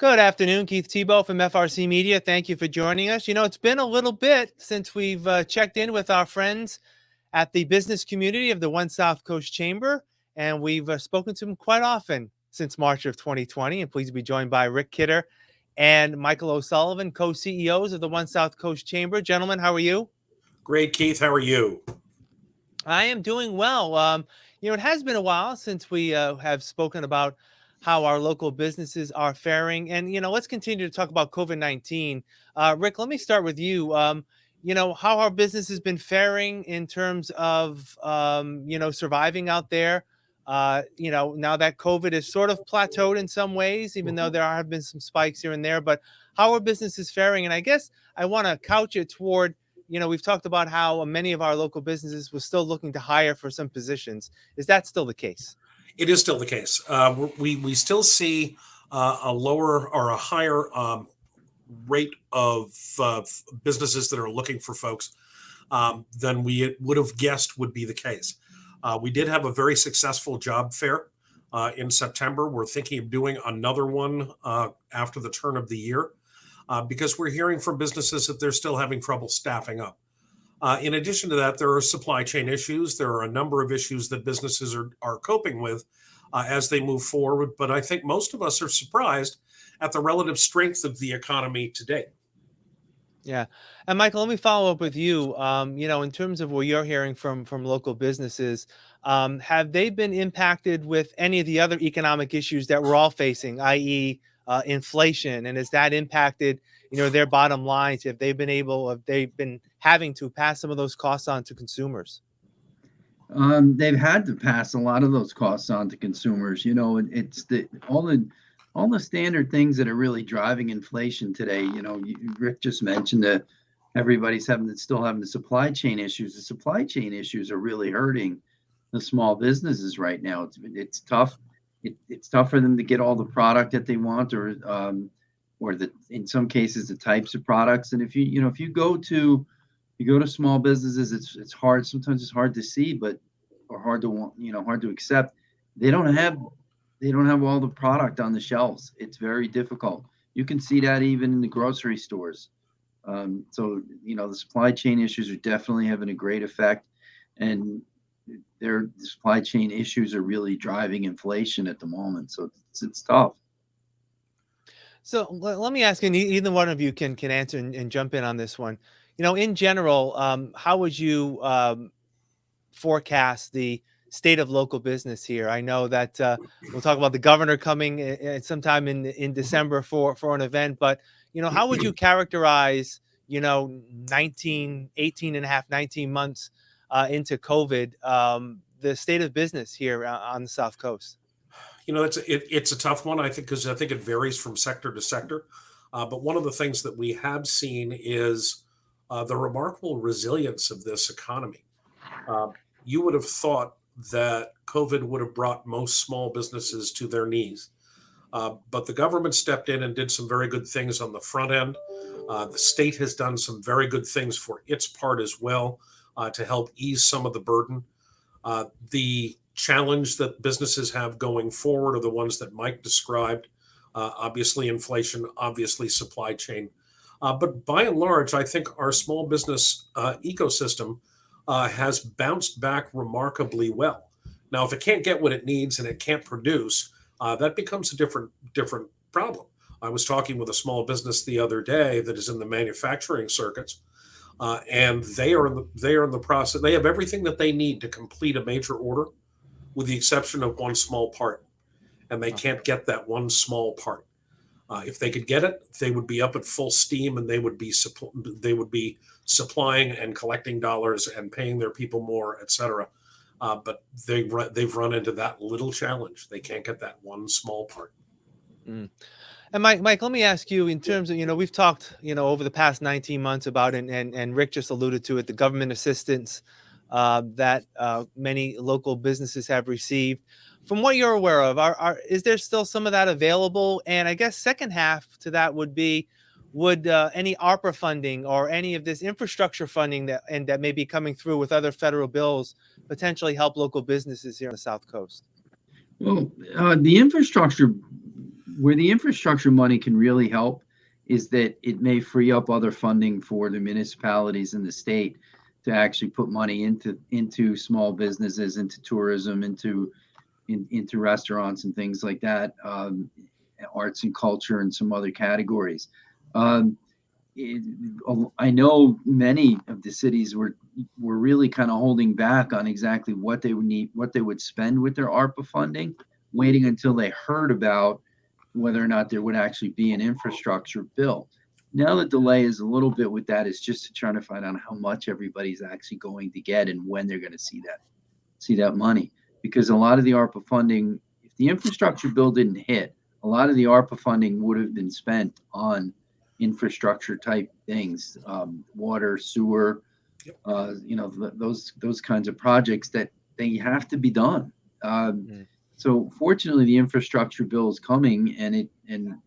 Good afternoon, Keith Tebow from FRCMedia. Thank you for joining us. It's been a little bit since we've checked in with our friends at the business community of the One SouthCoast Chamber, and we've spoken to them quite often since March of 2020. And pleased to be joined by Rick Kidder and Michael O'Sullivan, co-CEOs of the One SouthCoast Chamber. Gentlemen, how are you? Great, Keith. How are you? I am doing well. It has been a while since we have spoken about how our local businesses are faring. And, let's continue to talk about COVID-19. Rick, let me start with you. How our business has been faring in terms of, surviving out there. Now that COVID is sort of plateaued in some ways, even though there have been some spikes here and there. But how our business is faring. And I guess I want to couch it toward we've talked about how many of our local businesses were still looking to hire for some positions. Is that still the case? It is still the case. We still see a lower or a higher rate of businesses that are looking for folks than we would have guessed would be the case. We did have a very successful job fair in September. We're thinking of doing another one after the turn of the year. Because we're hearing from businesses that they're still having trouble staffing up. In addition to that, there are supply chain issues. There are a number of issues that businesses are coping with as they move forward. But I think most of us are surprised at the relative strength of the economy today. Yeah. And Michael, let me follow up with you. In terms of what you're hearing from local businesses, have they been impacted with any of the other economic issues that we're all facing, i.e., inflation, and has that impacted their bottom lines? Have they been having to pass some of those costs on to consumers? They've had to pass a lot of those costs on to consumers. It's all the standard things that are really driving inflation today. Rick just mentioned that everybody's still having the supply chain issues. The supply chain issues are really hurting the small businesses right now. It's tough. It's tough for them to get all the product that they want, or in some cases the types of products. And if you go to small businesses, it's hard. Sometimes it's hard to see, or hard to accept. They don't have all the product on the shelves. It's very difficult. You can see that even in the grocery stores. So the supply chain issues are definitely having a great effect, and the supply chain issues are really driving inflation at the moment. So it's tough. So let me ask, and either one of you can answer and jump in on this one. In general, how would you forecast the state of local business here? I know that we'll talk about the governor coming sometime in December for an event, but how would you characterize 19 months into COVID, the state of business here on the South Coast? It's a tough one, I think, because I think it varies from sector to sector. But one of the things that we have seen is the remarkable resilience of this economy. You would have thought that COVID would have brought most small businesses to their knees. But the government stepped in and did some very good things on the front end. The state has done some very good things for its part as well to help ease some of the burden. The challenge that businesses have going forward are the ones that Mike described. Obviously inflation, obviously supply chain. But by and large, I think our small business ecosystem has bounced back remarkably well. Now, if it can't get what it needs and it can't produce, that becomes a different problem. I was talking with a small business the other day that is in the manufacturing circuits, and they are in the process. They have everything that they need to complete a major order, with the exception of one small part, and they can't get that one small part. If they could get it, they would be up at full steam, and they would be supplying and collecting dollars and paying their people more, et cetera. But they've run into that little challenge. They can't get that one small part. Mm. And Mike, let me ask you, in terms of, we've talked, over the past 19 months about, and Rick just alluded to it, the government assistance that many local businesses have received. From what you're aware of, is there still some of that available? And I guess second half to that would be, would any ARPA funding or any of this infrastructure funding that may be coming through with other federal bills potentially help local businesses here on the South Coast? Well, the infrastructure where the infrastructure money can really help is that it may free up other funding for the municipalities in the state to actually put money into small businesses, into tourism, into restaurants and things like that, arts and culture and some other categories. Um, it, I know many of the cities were really kind of holding back on exactly what they would need, what they would spend with their ARPA funding, waiting until they heard about whether or not there would actually be an infrastructure bill. Now the delay is a little bit with that is just trying to find out how much everybody's actually going to get and when they're going to see that money. Because a lot of the ARPA funding, if the infrastructure bill didn't hit, a lot of the ARPA funding would have been spent on infrastructure type things, water, sewer, Yep. those kinds of projects that they have to be done. Mm. So fortunately, the infrastructure bill is coming, and it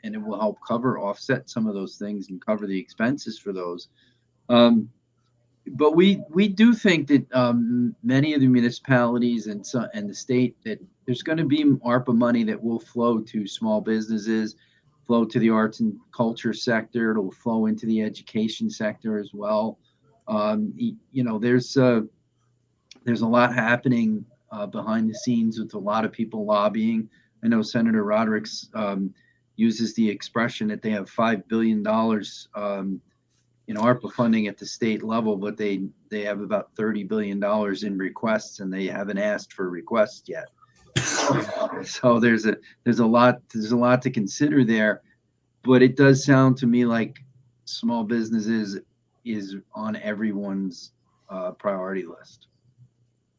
will help offset some of those things and cover the expenses for those. Um, but we do think that many of the municipalities and the state that there's going to be ARPA money that will flow to small businesses, flow to the arts and culture sector. It'll flow into the education sector as well. There's a lot happening behind the scenes with a lot of people lobbying. I know Senator Roderick's uses the expression that they have $5 billion in ARPA funding at the state level, but they have about $30 billion in requests, and they haven't asked for requests yet. So there's a lot to consider there, but it does sound to me like small businesses is on everyone's priority list.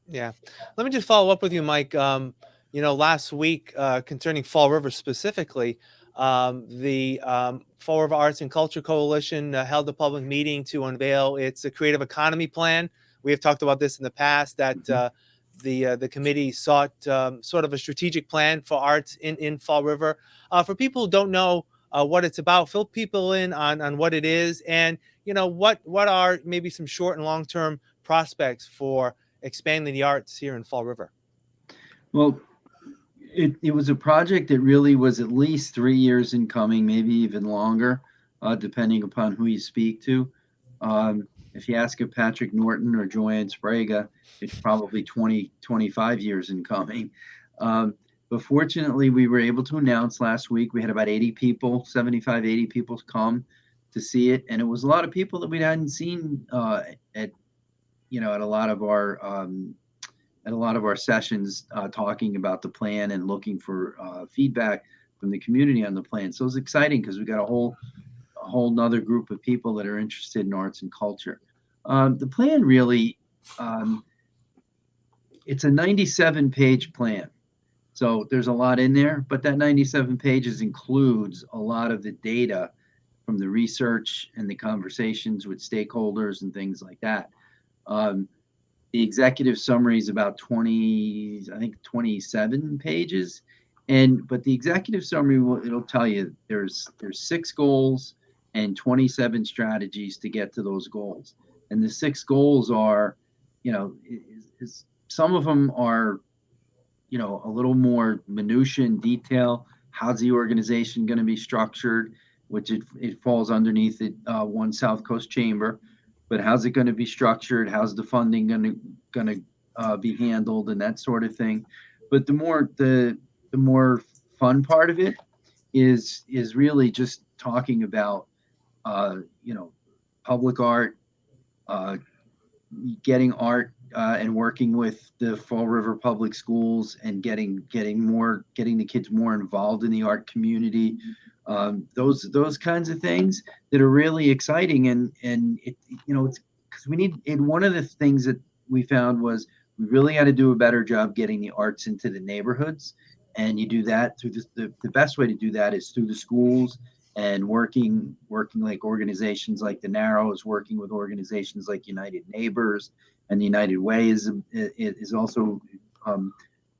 Yeah. Let me just follow up with you, Mike. Last week, concerning Fall River specifically, the Fall River Arts and Culture Coalition held a public meeting to unveil its creative economy plan. We have talked about this in the past that the committee sought sort of a strategic plan for arts in Fall River. For people who don't know what it's about, fill people in on what it is, and what are maybe some short and long term prospects for expanding the arts here in Fall River. Well, it was a project that really was at least 3 years in coming, maybe even longer, depending upon who you speak to. If you ask a Patrick Norton or Joanne Sprague, it's probably 20, 25 years in coming. But fortunately, we were able to announce last week, we had about 80 people, 75, 80 people come to see it. And it was a lot of people that we hadn't seen at a lot of our sessions talking about the plan and looking for feedback from the community on the plan. So it was exciting because we got a whole nother group of people that are interested in arts and culture. The plan really, it's a 97-page plan. So there's a lot in there, but that 97 pages includes a lot of the data from the research and the conversations with stakeholders and things like that. The executive summary is about 27 pages, but the executive summary it'll tell you there's 6 goals and 27 strategies to get to those goals. And the 6 goals are, some of them are, a little more minutia and detail. How's the organization going to be structured? Which it falls underneath it, One SouthCoast Chamber. But how's it going to be structured? How's the funding going to be handled and that sort of thing? But the more fun part of it is really just talking about public art, getting art and working with the Fall River Public Schools and getting the kids more involved in the art community. Those kinds of things that are really exciting, and it's because we need. And one of the things that we found was we really had to do a better job getting the arts into the neighborhoods, and you do that through the best way to do that is through the schools and working like organizations like the Narrows, working with organizations like United Neighbors, and the United Way is also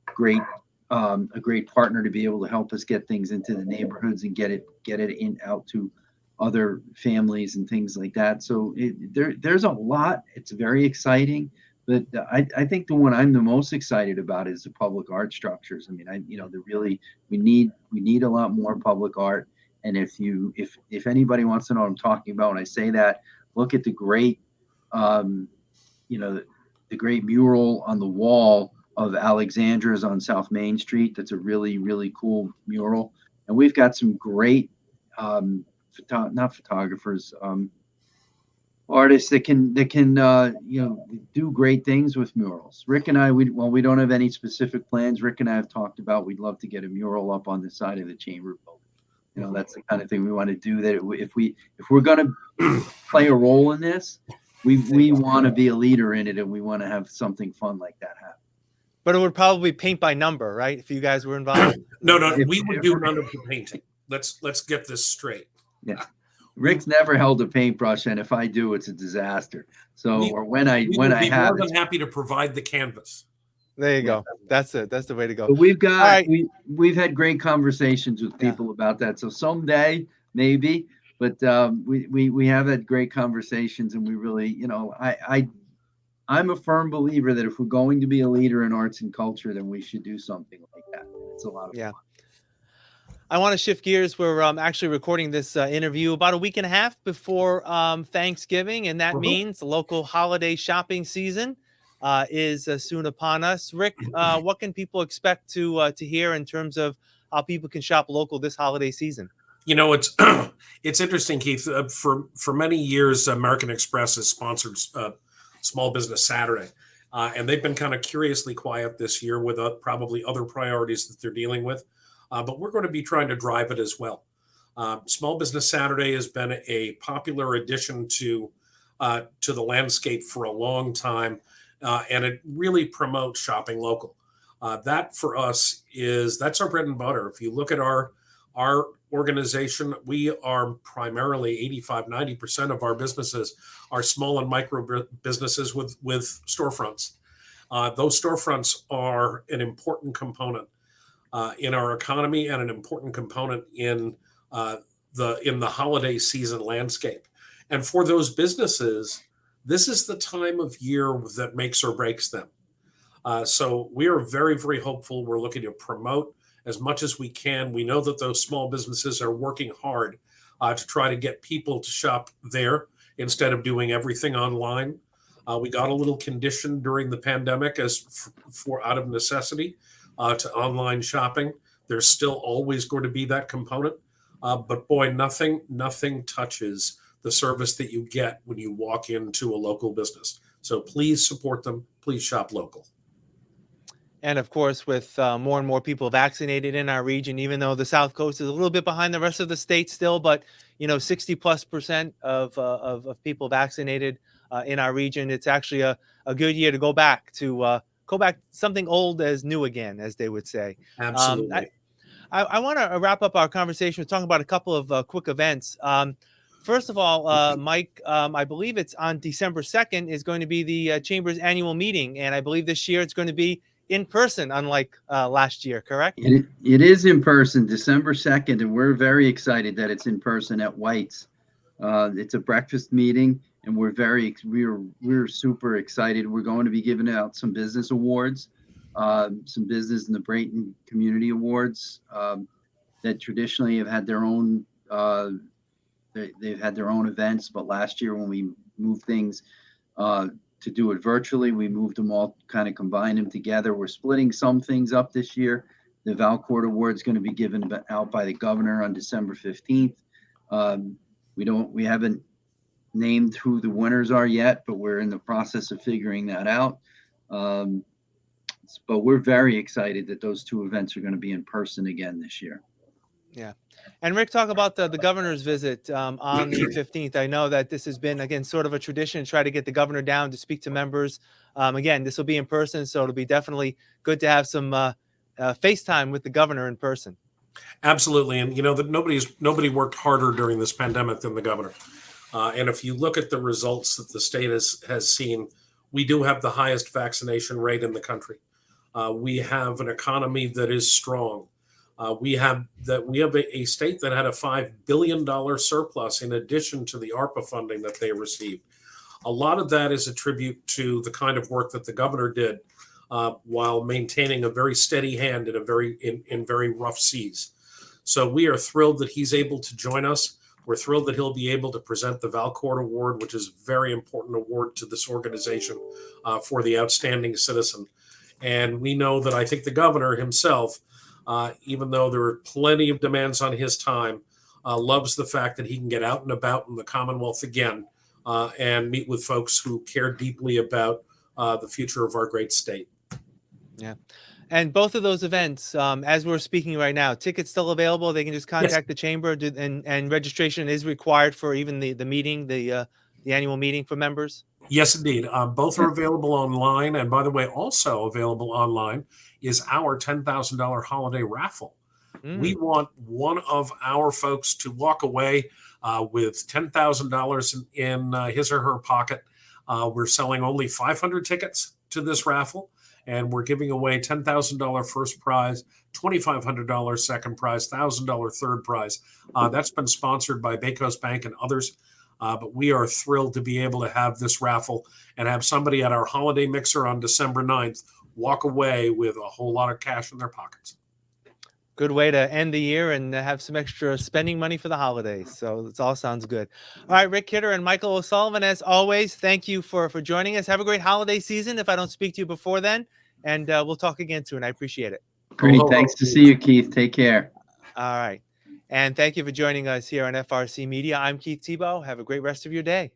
great. A great partner to be able to help us get things into the neighborhoods and get it out to other families and things like that. So there's a lot. It's very exciting, But I think the one I'm the most excited about is the public art structures. I mean, we need a lot more public art. And if anybody wants to know what I'm talking about when I say that, look at the great, um, you know, the great mural on the wall of Alexandra's on South Main Street. That's a really, really cool mural. And we've got some great, not photographers, artists that can do great things with murals. Rick and I, we don't have any specific plans. Rick and I have talked about we'd love to get a mural up on the side of the chamber building. That's the kind of thing we want to do. That if we're going to play a role in this, we want to be a leader in it, and we want to have something fun like that happen. But it would probably paint by number, right? If you guys were involved. No, we would do none of the painting. Let's get this straight. Yeah. Rick's never held a paintbrush, and if I do, it's a disaster. So, we when I would be have, more than happy to provide the canvas. There you go. That's it. That's the way to go. but we've got right. we've had great conversations with people about that. So someday maybe, but we have had great conversations, and we really, I'm a firm believer that if we're going to be a leader in arts and culture, then we should do something like that. It's a lot of fun. I want to shift gears. We're actually recording this interview about a week and a half before Thanksgiving, and that means the local holiday shopping season is soon upon us. Rick, what can people expect to hear in terms of how people can shop local this holiday season? It's it's interesting, Keith. For many years, American Express has sponsored Small Business Saturday, and they've been kind of curiously quiet this year with probably other priorities that they're dealing with. But we're going to be trying to drive it as well. Small Business Saturday has been a popular addition to the landscape for a long time, and it really promotes shopping local. That for us that's our bread and butter. If you look at our organization, we are primarily 85-90% of our businesses are small and micro businesses with storefronts. Those storefronts are an important component in our economy and an important component in the holiday season landscape. And for those businesses, this is the time of year that makes or breaks them. So we are very, very hopeful. We're looking to promote as much as we can. We know that those small businesses are working hard to try to get people to shop there instead of doing everything online. We got a little conditioned during the pandemic as for out of necessity to online shopping. There's still always going to be that component, but boy, nothing touches the service that you get when you walk into a local business. So please support them. Please shop local. And of course, with more and more people vaccinated in our region, even though the South Coast is a little bit behind the rest of the state still, but 60+% of people vaccinated in our region, it's actually a good year to go back something old as new again, as they would say. Absolutely. I want to wrap up our conversation with talking about a couple of quick events. First of all, Mike, I believe it's on December 2nd is going to be the Chamber's annual meeting. And I believe this year it's going to be in person, unlike last year, correct? It is in person, December 2nd, and we're very excited that it's in person at White's. It's a breakfast meeting, and we're super excited. We're going to be giving out some business awards, some business in the Brayton Community Awards that traditionally have had their own. They've had their own events, but last year when we moved things to do it virtually, we moved them all, kind of combined them together. We're splitting some things up this year. The Valcourt Award is going to be given out by the governor on December 15th. We haven't named who the winners are yet, but we're in the process of figuring that out. But we're very excited that those two events are going to be in person again this year. Yeah. And Rick, talk about the governor's visit on the 15th. I know that this has been, again, sort of a tradition to try to get the governor down to speak to members. Again, this will be in person, so it'll be definitely good to have some FaceTime with the governor in person. Absolutely. And that nobody worked harder during this pandemic than the governor. And if you look at the results that the state has seen, we do have the highest vaccination rate in the country. We have an economy that is strong. We have a state that had a $5 billion surplus in addition to the ARPA funding that they received. A lot of that is a tribute to the kind of work that the governor did while maintaining a very steady hand in very rough seas. So we are thrilled that he's able to join us. We're thrilled that he'll be able to present the Valcourt Award, which is a very important award to this organization for the outstanding citizen. And we know that I think the governor himself, even though there are plenty of demands on his time, loves the fact that he can get out and about in the Commonwealth again and meet with folks who care deeply about the future of our great state. Yeah. And both of those events, as we're speaking right now, tickets still available. They can just contact the chamber, and registration is required for even the meeting, the annual meeting for members. Yes, indeed. Both are available online. And by the way, also available online is our $10,000 holiday raffle. We want one of our folks to walk away with $10,000 in his or her pocket. We're selling only 500 tickets to this raffle, and we're giving away $10,000 first prize, $2,500 second prize, $1,000 third prize. That's been sponsored by Baycoast Bank and others. But we are thrilled to be able to have this raffle and have somebody at our holiday mixer on December 9th walk away with a whole lot of cash in their pockets. Good way to end the year and have some extra spending money for the holidays. So it all sounds good. All right, Rick Kidder and Michael O'Sullivan, as always, thank you for joining us. Have a great holiday season if I don't speak to you before then. And we'll talk again soon. I appreciate it. Great. Thanks to see you, Keith. Take care. All right. And thank you for joining us here on FRC Media. I'm Keith Tebow. Have a great rest of your day.